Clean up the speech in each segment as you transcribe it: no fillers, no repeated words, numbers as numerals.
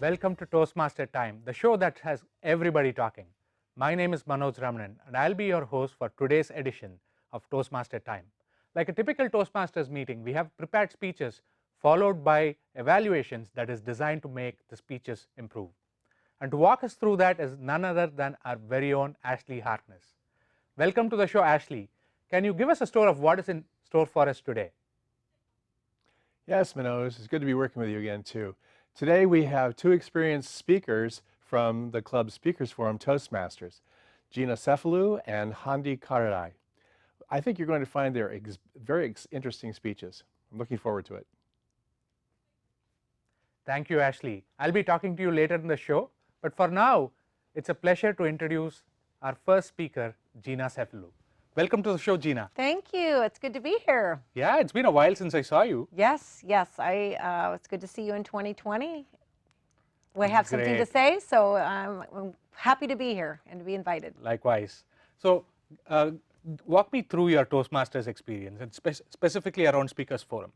Welcome to Toastmaster Time, the show that has everybody talking. My name is Manoj Ramanan and I'll be your host for today's edition of Toastmaster Time. Like a typical Toastmasters meeting, we have prepared speeches followed by evaluations that is designed to make the speeches improve. And to walk us through that is none other than our very own Ashley Harkness. Welcome to the show, Ashley. Can you give us a story of what is in store for us today? Yes, Manoj, it's good to be working with you again too. Today we have two experienced speakers from the club speakers forum, Toastmasters, Gina Cefalu and Candidai. I think you're going to find their very interesting speeches. I'm looking forward to it. Thank you, Ashley. I'll be talking to you later in the show, but for now, it's a pleasure to introduce our first speaker, Gina Cefalu. Welcome to the show, Gina. Thank you. It's good to be here. Yeah, it's been a while since I saw you. Yes. It's good to see you in 2020. We have something to Great. say, so I'm happy to be here and to be invited. Likewise. So, walk me through your Toastmasters experience, and specifically around Speakers Forum.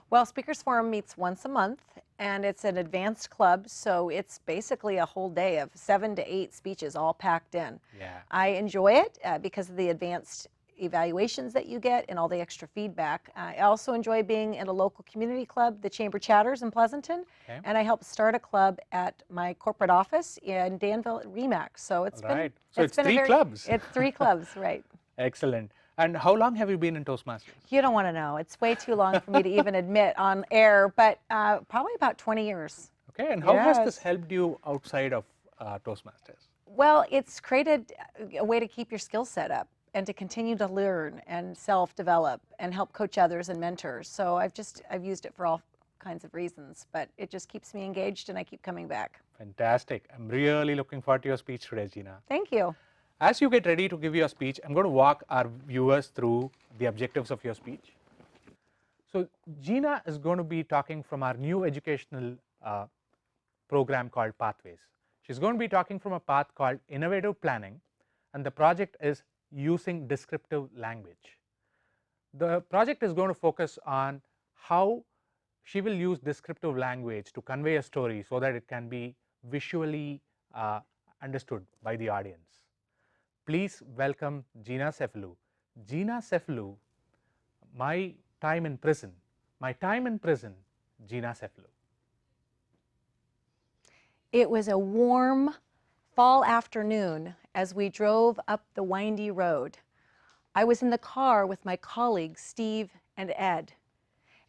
Well, Speakers Forum meets once a month, and it's an advanced club, so it's basically a whole day of 7 to 8 speeches all packed in. Yeah. I enjoy it because of the advanced evaluations that you get and all the extra feedback. I also enjoy being in a local community club, the Chamber Chatters in Pleasanton, and I helped start a club at my corporate office in Danville at REMAX. So it's been So it's three clubs. It's 3 clubs, right. Excellent. And how long have you been in Toastmasters? You don't want to know. It's way too long for me to even admit on air, but probably about 20 years. Okay, and how has this Yes. helped you outside of Toastmasters? Well, it's created a way to keep your skill set up and to continue to learn and self-develop and help coach others and mentors. So I've used it for all kinds of reasons, but it just keeps me engaged and I keep coming back. Fantastic. I'm really looking forward to your speech today, Gina. Thank you. As you get ready to give your speech, I'm going to walk our viewers through the objectives of your speech. So Gina is going to be talking from our new educational program called Pathways. She's going to be talking from a path called Innovative Planning, and the project is using descriptive language. The project is going to focus on how she will use descriptive language to convey a story so that it can be visually understood by the audience. Please welcome Gina Cefalu. Gina Cefalu, My Time in Prison, Gina Cefalu. It was a warm fall afternoon as we drove up the windy road. I was in the car with my colleagues Steve and Ed,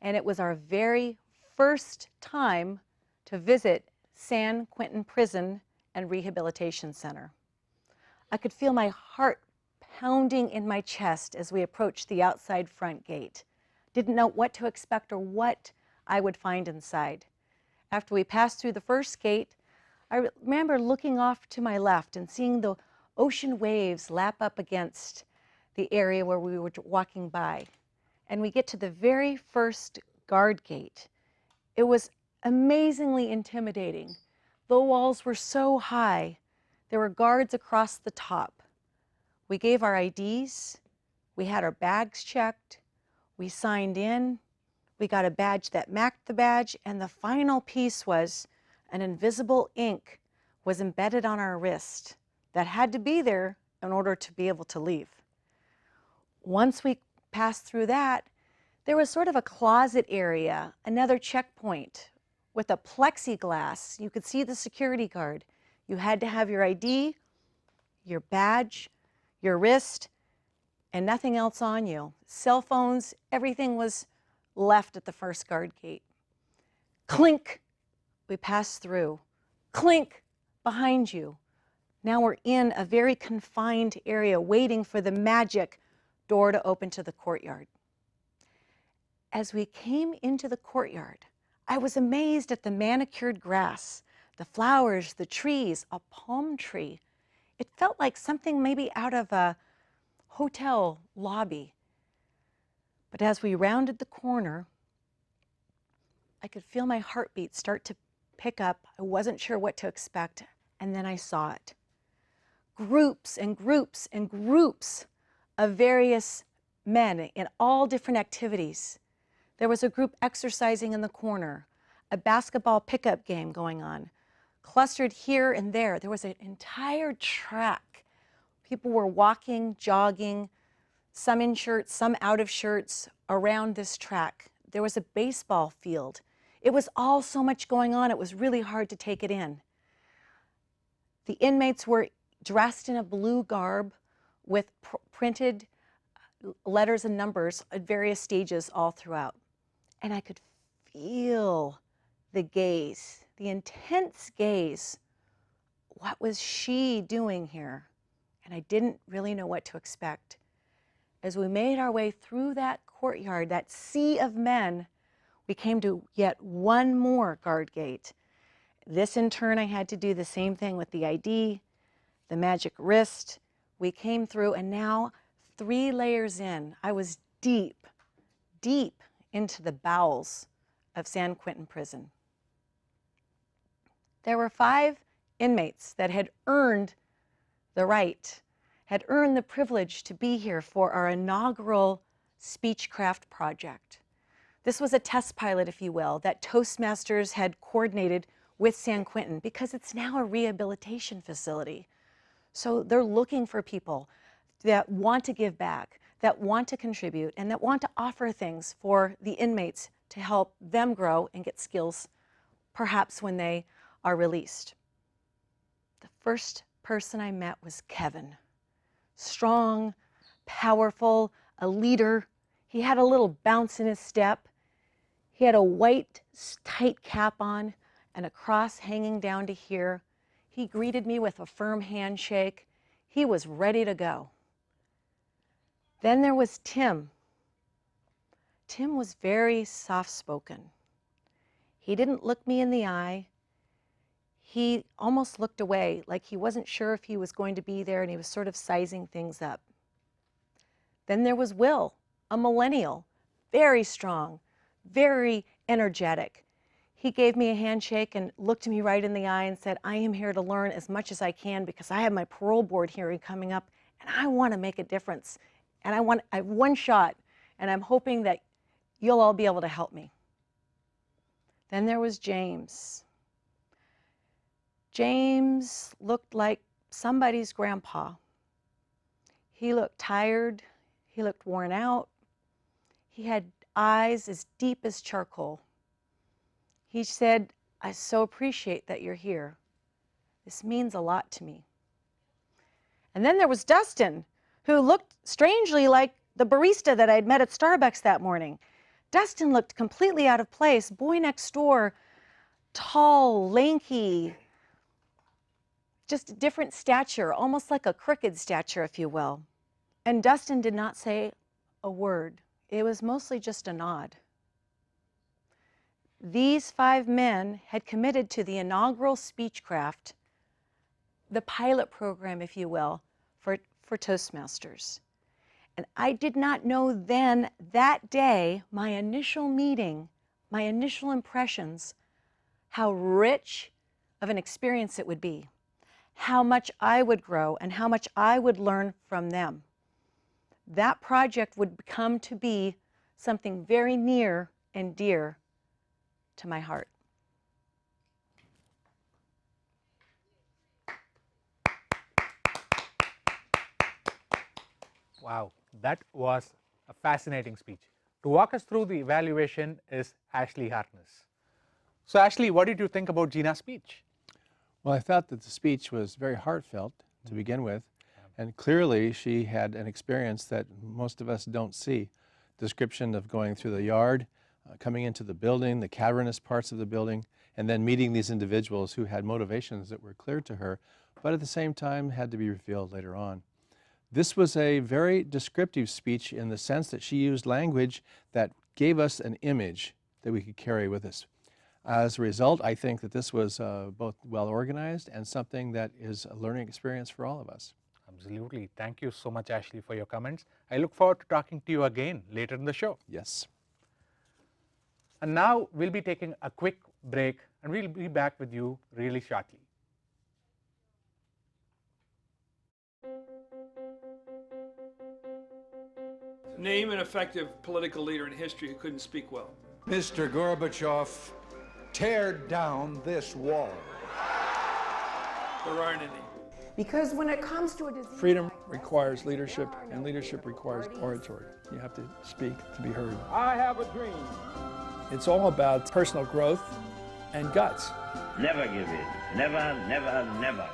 and it was our very first time to visit San Quentin Prison and Rehabilitation Center. I could feel my heart pounding in my chest as we approached the outside front gate. Didn't know what to expect or what I would find inside. After we passed through the first gate, I remember looking off to my left and seeing the ocean waves lap up against the area where we were walking by. And we get to the very first guard gate. It was amazingly intimidating. The walls were so high. There were guards across the top. We gave our IDs, we had our bags checked, we signed in, we got a badge that matched the badge, and the final piece was an invisible ink was embedded on our wrist that had to be there in order to be able to leave. Once we passed through that, there was sort of a closet area, another checkpoint with a plexiglass. You could see the security guard. You had to have your ID, your badge, your wrist, and nothing else on you. Cell phones, everything was left at the first guard gate. Clink, we passed through. Clink, behind you. Now we're in a very confined area waiting for the magic door to open to the courtyard. As we came into the courtyard, I was amazed at the manicured grass, the flowers, the trees, a palm tree. It felt like something maybe out of a hotel lobby. But as we rounded the corner, I could feel my heartbeat start to pick up. I wasn't sure what to expect, and then I saw it. Groups and groups and groups of various men in all different activities. There was a group exercising in the corner, a basketball pickup game going on, clustered here and there. There was an entire track. People were walking, jogging, some in shirts, some out of shirts, around this track. There was a baseball field. It was all so much going on, it was really hard to take it in. The inmates were dressed in a blue garb with printed letters and numbers at various stages all throughout. And I could feel the gaze, the intense gaze. What was she doing here? And I didn't really know what to expect. As we made our way through that courtyard, that sea of men, we came to yet one more guard gate. This, in turn, I had to do the same thing with the ID, the magic wrist. We came through, and now 3 layers in, I was deep, deep into the bowels of San Quentin prison. There were 5 inmates that had earned the right, had earned the privilege to be here for our inaugural Speechcraft project. This was a test pilot, if you will, that Toastmasters had coordinated with San Quentin because it's now a rehabilitation facility. So they're looking for people that want to give back, that want to contribute, and that want to offer things for the inmates to help them grow and get skills, perhaps when they are released. The first person I met was Kevin. Strong, powerful, a leader. He had a little bounce in his step. He had a white, tight cap on and a cross hanging down to here. He greeted me with a firm handshake. He was ready to go. Then there was Tim. Tim was very soft-spoken. He didn't look me in the eye. He almost looked away, like he wasn't sure if he was going to be there, and he was sort of sizing things up. Then there was Will, a millennial, very strong, very energetic. He gave me a handshake and looked me right in the eye and said, I am here to learn as much as I can because I have my parole board hearing coming up and I want to make a difference. And I have one shot, and I'm hoping that you'll all be able to help me. Then there was James. James looked like somebody's grandpa. He looked tired. He looked worn out. He had eyes as deep as charcoal. He said, I so appreciate that you're here. This means a lot to me. And then there was Dustin, who looked strangely like the barista that I'd met at Starbucks that morning. Dustin looked completely out of place, boy next door, tall, lanky, just a different stature, almost like a crooked stature, if you will. And Dustin did not say a word. It was mostly just a nod. These 5 men had committed to the inaugural Speechcraft, the pilot program, if you will, for Toastmasters. And I did not know then, that day, my initial meeting, my initial impressions, how rich of an experience it would be, how much I would grow and how much I would learn from them. That project would come to be something very near and dear to my heart. Wow, that was a fascinating speech. To walk us through the evaluation is Ashley Harkness. So Ashley, what did you think about Gina's speech? Well, I thought that the speech was very heartfelt to begin with, and clearly she had an experience that most of us don't see. Description of going through the yard, coming into the building, the cavernous parts of the building, and then meeting these individuals who had motivations that were clear to her, but at the same time had to be revealed later on. This was a very descriptive speech in the sense that she used language that gave us an image that we could carry with us. As a result, I think that this was both well organized and something that is a learning experience for all of us. Absolutely. Thank you so much, Ashley, for your comments. I look forward to talking to you again later in the show. Yes. And now we'll be taking a quick break and we'll be back with you really shortly. Name an effective political leader in history who couldn't speak well. Mr. Gorbachev, tear down this wall. There aren't any. Because when it comes to a disease, Freedom like breast requires cancer, leadership, there are and no leadership political requires parties. oratory. You have to speak to be heard. I have a dream. It's all about personal growth and guts. Never give in. Never, never, never.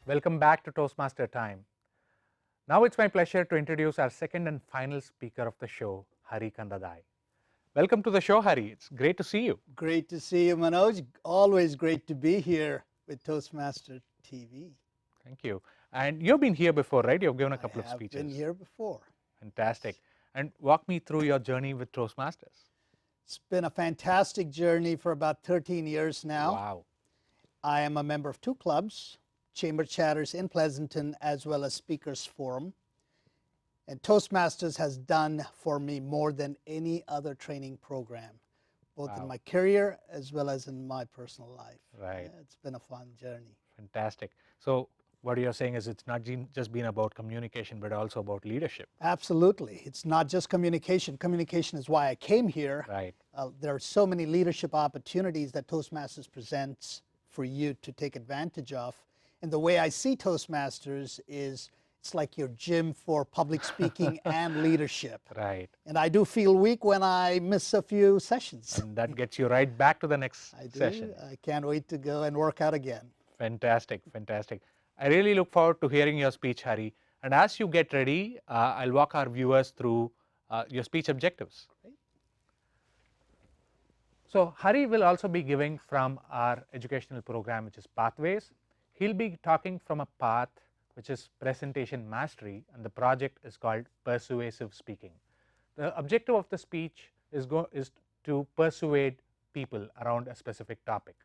Welcome back to Toastmaster Time. Now it's my pleasure to introduce our second and final speaker of the show, Hari Candadai. Welcome to the show, Hari. It's great to see you. Great to see you, Manoj. Always great to be here with Toastmaster TV. Thank you. And you've been here before, right? You've given a couple of I have speeches. been here before. Fantastic. And walk me through your journey with Toastmasters. It's been a fantastic journey for about 13 years now. Wow. I am a member of 2 clubs, Chamber Chatters in Pleasanton, as well as Speakers Forum. And Toastmasters has done for me more than any other training program, both Wow. in my career as well as in my personal life. Right. Yeah, it's been a fun journey. Fantastic. So what you're saying is it's not just been about communication, but also about leadership. Absolutely. It's not just communication. Communication is why I came here. Right. There are so many leadership opportunities that Toastmasters presents for you to take advantage of. And the way I see Toastmasters is it's like your gym for public speaking and leadership. Right. And I do feel weak when I miss a few sessions. And that gets you right back to the next I do. session. I can't wait to go and work out again. Fantastic, fantastic. I really look forward to hearing your speech, Hari. And as you get ready, I'll walk our viewers through your speech objectives. So Hari will also be giving from our educational program, which is Pathways. He'll be talking from a path which is presentation mastery, and the project is called persuasive speaking. The objective of the speech is to persuade people around a specific topic.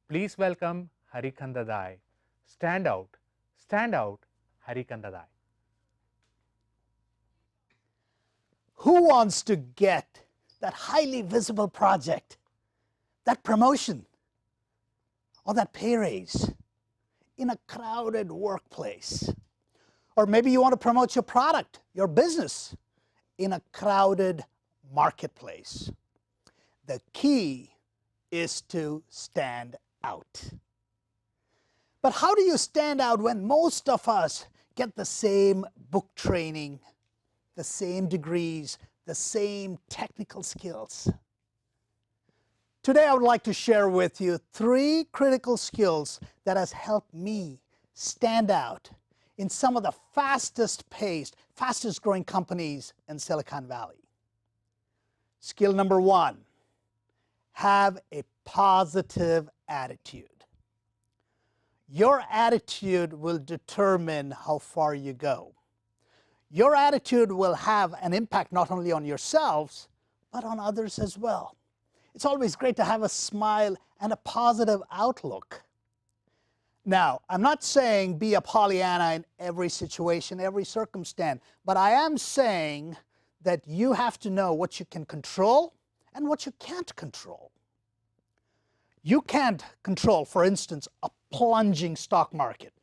Please welcome Hari Candadai. Stand out, Hari Candadai. Who wants to get that highly visible project, that promotion, or that pay raise in a crowded workplace? Or maybe you want to promote your product, your business, in a crowded marketplace. The key is to stand out. But how do you stand out when most of us get the same book training, the same degrees, the same technical skills? Today I would like to share with you 3 critical skills that has helped me stand out in some of the fastest paced, fastest growing companies in Silicon Valley. Skill number 1, have a positive attitude. Your attitude will determine how far you go. Your attitude will have an impact not only on yourselves, but on others as well. It's always great to have a smile and a positive outlook. Now, I'm not saying be a Pollyanna in every situation, every circumstance, but I am saying that you have to know what you can control and what you can't control. You can't control, for instance, a plunging stock market.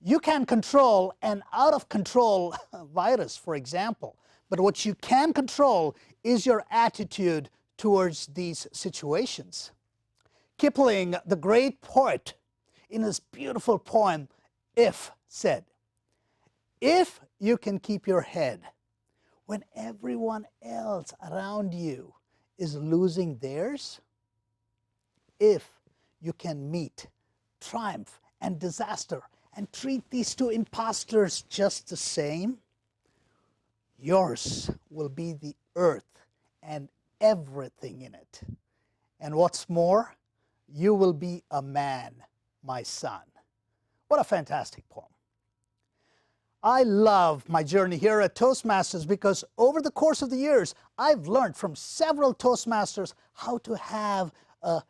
You can control an out-of-control virus, for example. But what you can control is your attitude towards these situations. Kipling, the great poet, in his beautiful poem, If, said, "If you can keep your head when everyone else around you is losing theirs, if you can meet triumph and disaster and treat these 2 imposters just the same, yours will be the earth and everything in it. And what's more, you will be a man, my son." What a fantastic poem. I love my journey here at Toastmasters because over the course of the years, I've learned from several Toastmasters how to have a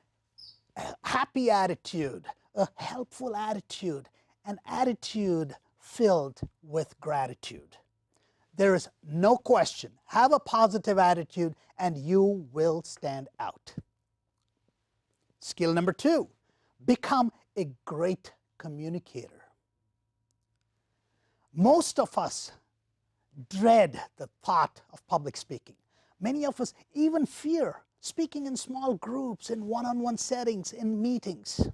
happy attitude, a helpful attitude, an attitude filled with gratitude. There is no question. Have a positive attitude and you will stand out. Skill number 2, become a great communicator. Most of us dread the thought of public speaking. Many of us even fear speaking in small groups, in one-on-one settings, in meetings.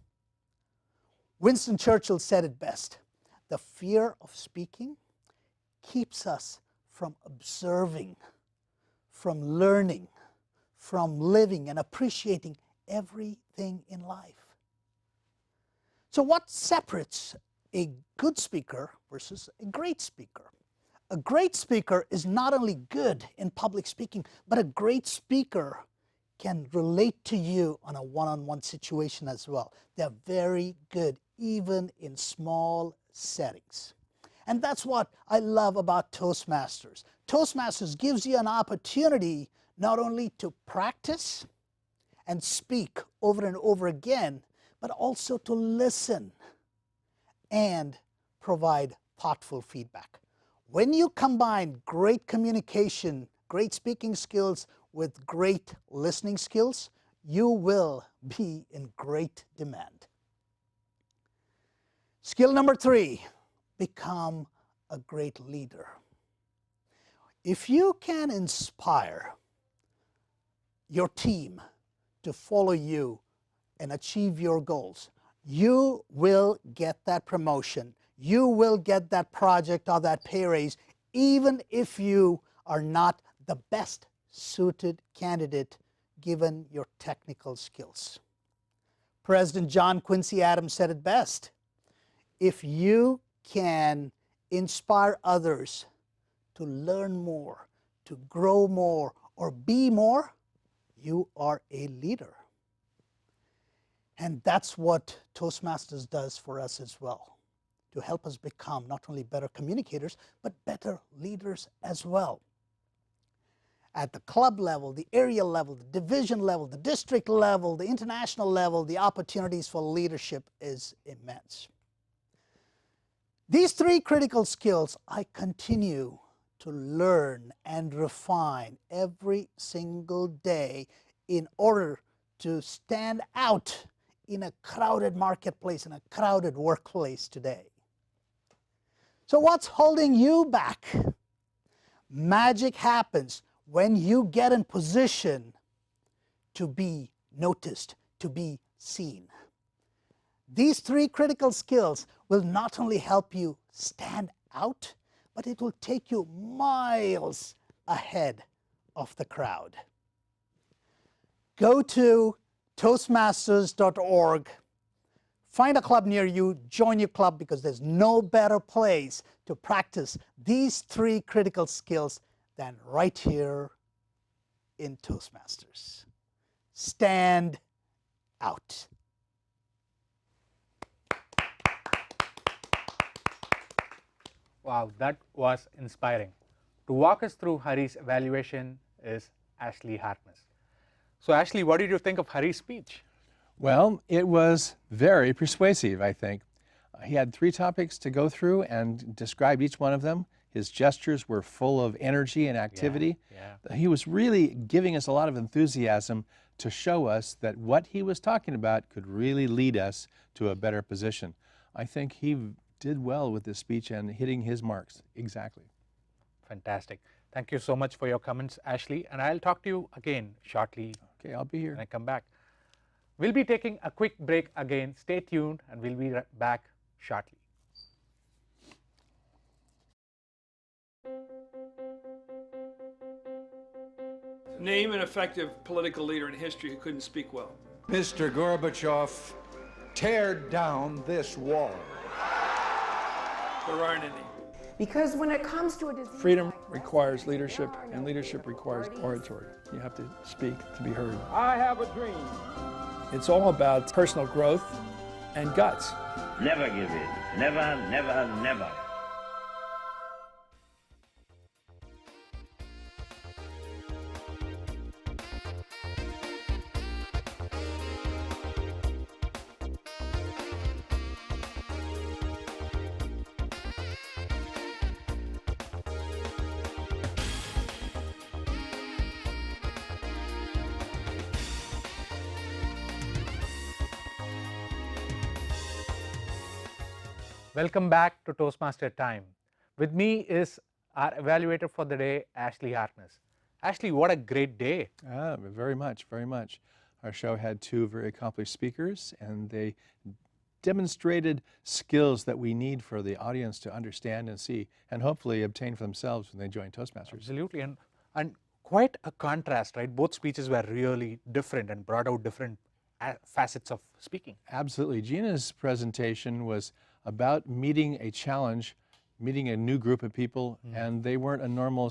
Winston Churchill said it best, the fear of speaking keeps us from observing, from learning, from living and appreciating everything in life. So what separates a good speaker versus a great speaker? A great speaker is not only good in public speaking, but a great speaker can relate to you on a one-on-one situation as well. They're very good even in small settings. And that's what I love about Toastmasters. Toastmasters gives you an opportunity not only to practice and speak over and over again, but also to listen and provide thoughtful feedback. When you combine great communication, great speaking skills with great listening skills, you will be in great demand. Skill number 3, become a great leader. If you can inspire your team to follow you and achieve your goals, you will get that promotion. You will get that project or that pay raise, even if you are not the best suited candidate given your technical skills. President John Quincy Adams said it best, if you can inspire others to learn more, to grow more, or be more, you are a leader. And that's what Toastmasters does for us as well, to help us become not only better communicators, but better leaders as well. At the club level, the area level, the division level, the district level, the international level, the opportunities for leadership is immense. These 3 critical skills I continue to learn and refine every single day in order to stand out in a crowded marketplace, in a crowded workplace today. So what's holding you back? Magic happens when you get in position to be noticed, to be seen. These 3 critical skills will not only help you stand out, but it will take you miles ahead of the crowd. Go to Toastmasters.org. Find a club near you, join your club, because there's no better place to practice these 3 critical skills than right here in Toastmasters. Stand out. Wow, that was inspiring. To walk us through Hari's evaluation is Ashley Harkness. So Ashley, what did you think of Hari's speech? Well, it was very persuasive, I think. He had 3 topics to go through and described each one of them. His gestures were full of energy and activity. Yeah. He was really giving us a lot of enthusiasm to show us that what he was talking about could really lead us to a better position. I think he did well with this speech and hitting his marks exactly. Fantastic. Thank you so much for your comments, Ashley, and I'll talk to you again shortly. Okay, I'll be here. When I come back. We'll be taking a quick break again. Stay tuned and we'll be back shortly. Name an effective political leader in history who couldn't speak well. Mr. Gorbachev, tear down this wall. There aren't any. Because when it comes to a disease, Freedom requires leadership, and leadership requires oratory. You have to speak to be heard. I have a dream. It's all about personal growth and guts. Never give in. Never, never, never. Welcome back to Toastmaster Time. With me is our evaluator for the day, Ashley Harkness. Ashley, what a great day. Very much, very much. Our show had two very accomplished speakers, and they demonstrated skills that we need for the audience to understand and see, and hopefully obtain for themselves when they join Toastmasters. Absolutely, and quite a contrast, right? Both speeches were really different and brought out different facets of speaking. Absolutely. Gina's presentation was about meeting a challenge, meeting a new group of people, and they weren't a normal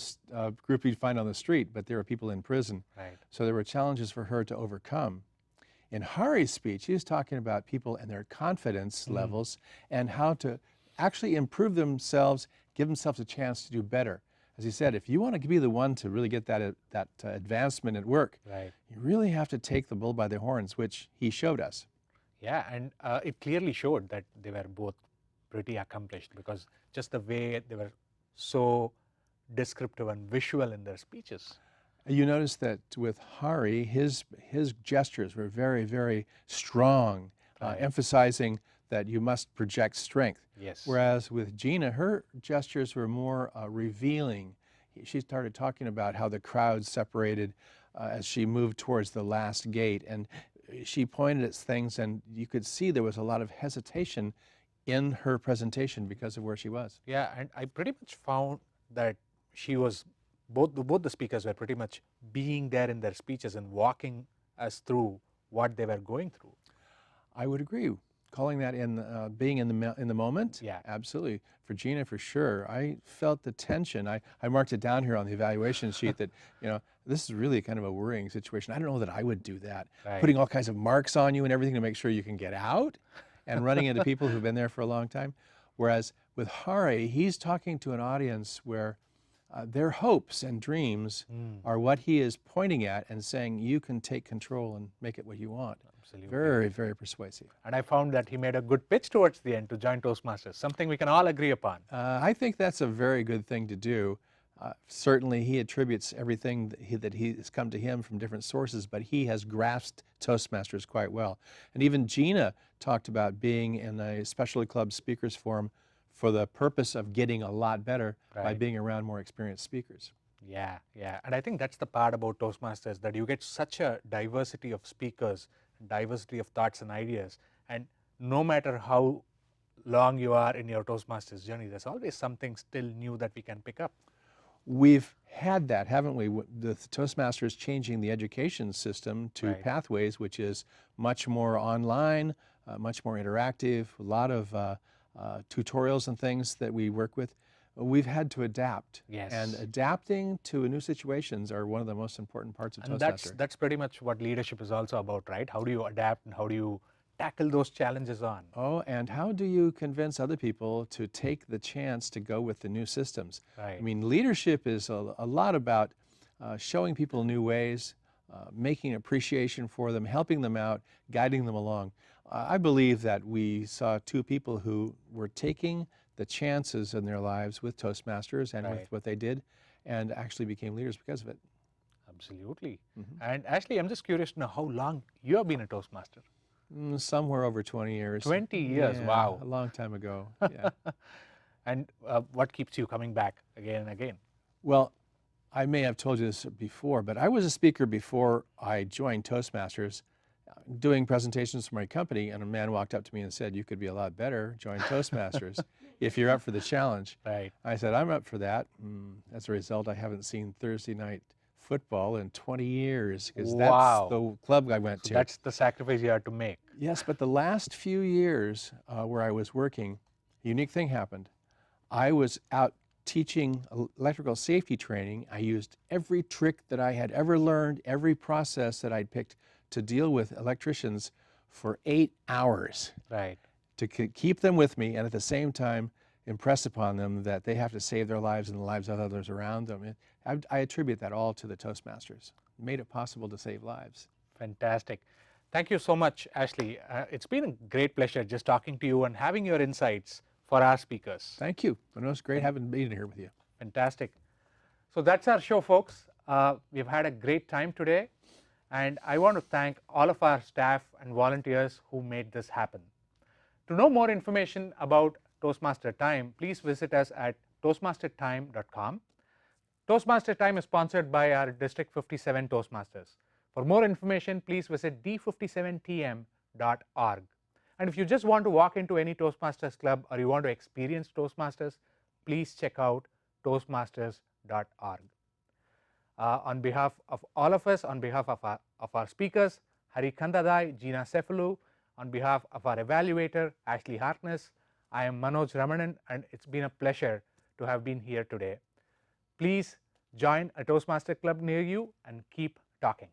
group you'd find on the street, but they were people in prison. Right. So there were challenges for her to overcome. In Hari's speech, he was talking about people and their confidence levels and how to actually improve themselves, give themselves a chance to do better. As he said, if you want to be the one to really get that advancement at work, right, you really have to take the bull by the horns, which he showed us. Yeah, and it clearly showed that they were both pretty accomplished, because just the way they were so descriptive and visual in their speeches. You notice that with Hari, his gestures were very, very strong, emphasizing that you must project strength. Yes. Whereas with Gina, her gestures were more revealing. She started talking about how the crowd separated as she moved towards the last gate, and she pointed at things, and you could see there was a lot of hesitation in her presentation because of where she was. Yeah, and I pretty much found that she was, both the speakers were pretty much being there in their speeches and walking us through what they were going through. I would agree. Calling that being in the moment. Yeah, absolutely. For Gina, for sure. I felt the tension. I marked it down here on the evaluation sheet that, this is really kind of a worrying situation. I don't know that I would do that. Right. Putting all kinds of marks on you and everything to make sure you can get out, and running into people who've been there for a long time. Whereas with Hari, he's talking to an audience where their hopes and dreams are what he is pointing at and saying, you can take control and make it what you want. Absolutely. Very, very persuasive. And I found that he made a good pitch towards the end to join Toastmasters, something we can all agree upon. I think that's a very good thing to do. Certainly he attributes everything that he has come to him from different sources, but he has grasped Toastmasters quite well. And even Gina talked about being in a specialty club speakers forum for the purpose of getting a lot better by being around more experienced speakers. Yeah, yeah. And I think that's the part about Toastmasters, that you get such a diversity of speakers, diversity of thoughts and ideas. And no matter how long you are in your Toastmasters journey, there's always something still new that we can pick up. We've had that, haven't we? The Toastmasters changing the education system to Pathways, which is much more online, much more interactive, a lot of tutorials and things that we work with. We've had to adapt. Yes. And adapting to new situations are one of the most important parts of Toastmasters. That's pretty much what leadership is also about, right? How do you adapt and how do you tackle those challenges on? Oh, and how do you convince other people to take the chance to go with the new systems? Right. I mean, leadership is a lot about showing people new ways, making appreciation for them, helping them out, guiding them along. I believe that we saw two people who were taking the chances in their lives with Toastmasters and with what they did, and actually became leaders because of it. Absolutely. And Ashley, I'm just curious to know how long you have been a Toastmaster. Somewhere over 20 years. 20 years, yeah, wow. A long time ago, yeah. And what keeps you coming back again and again? Well, I may have told you this before, but I was a speaker before I joined Toastmasters, doing presentations for my company, and a man walked up to me and said, you could be a lot better, join Toastmasters if you're up for the challenge. Right. I said, I'm up for that. As a result, I haven't seen Thursday night football in 20 years, because that's the club I went to. That's the sacrifice you had to make. Yes, but the last few years where I was working, a unique thing happened. I was out teaching electrical safety training. I used every trick that I had ever learned, every process that I'd picked to deal with electricians for 8 hours. Right. To keep them with me, and at the same time impress upon them that they have to save their lives and the lives of others around them. I attribute that all to the Toastmasters. It made it possible to save lives. Fantastic. Thank you so much, Ashley. It's been a great pleasure just talking to you and having your insights for our speakers. Thank you. It was great having been here with you. Fantastic. So that's our show, folks. We've had a great time today, and I want to thank all of our staff and volunteers who made this happen. To know more information about Toastmaster Time, please visit us at toastmastertime.com. Toastmaster Time is sponsored by our District 57 Toastmasters. For more information, please visit d57tm.org. And if you just want to walk into any Toastmasters club or you want to experience Toastmasters, please check out toastmasters.org. On behalf of all of us, on behalf of our speakers, Candadai, Gina Cefalu, on behalf of our evaluator, Ashley Harkness, I am Manoj Ramanan, and it's been a pleasure to have been here today. Please join a Toastmaster club near you and keep talking.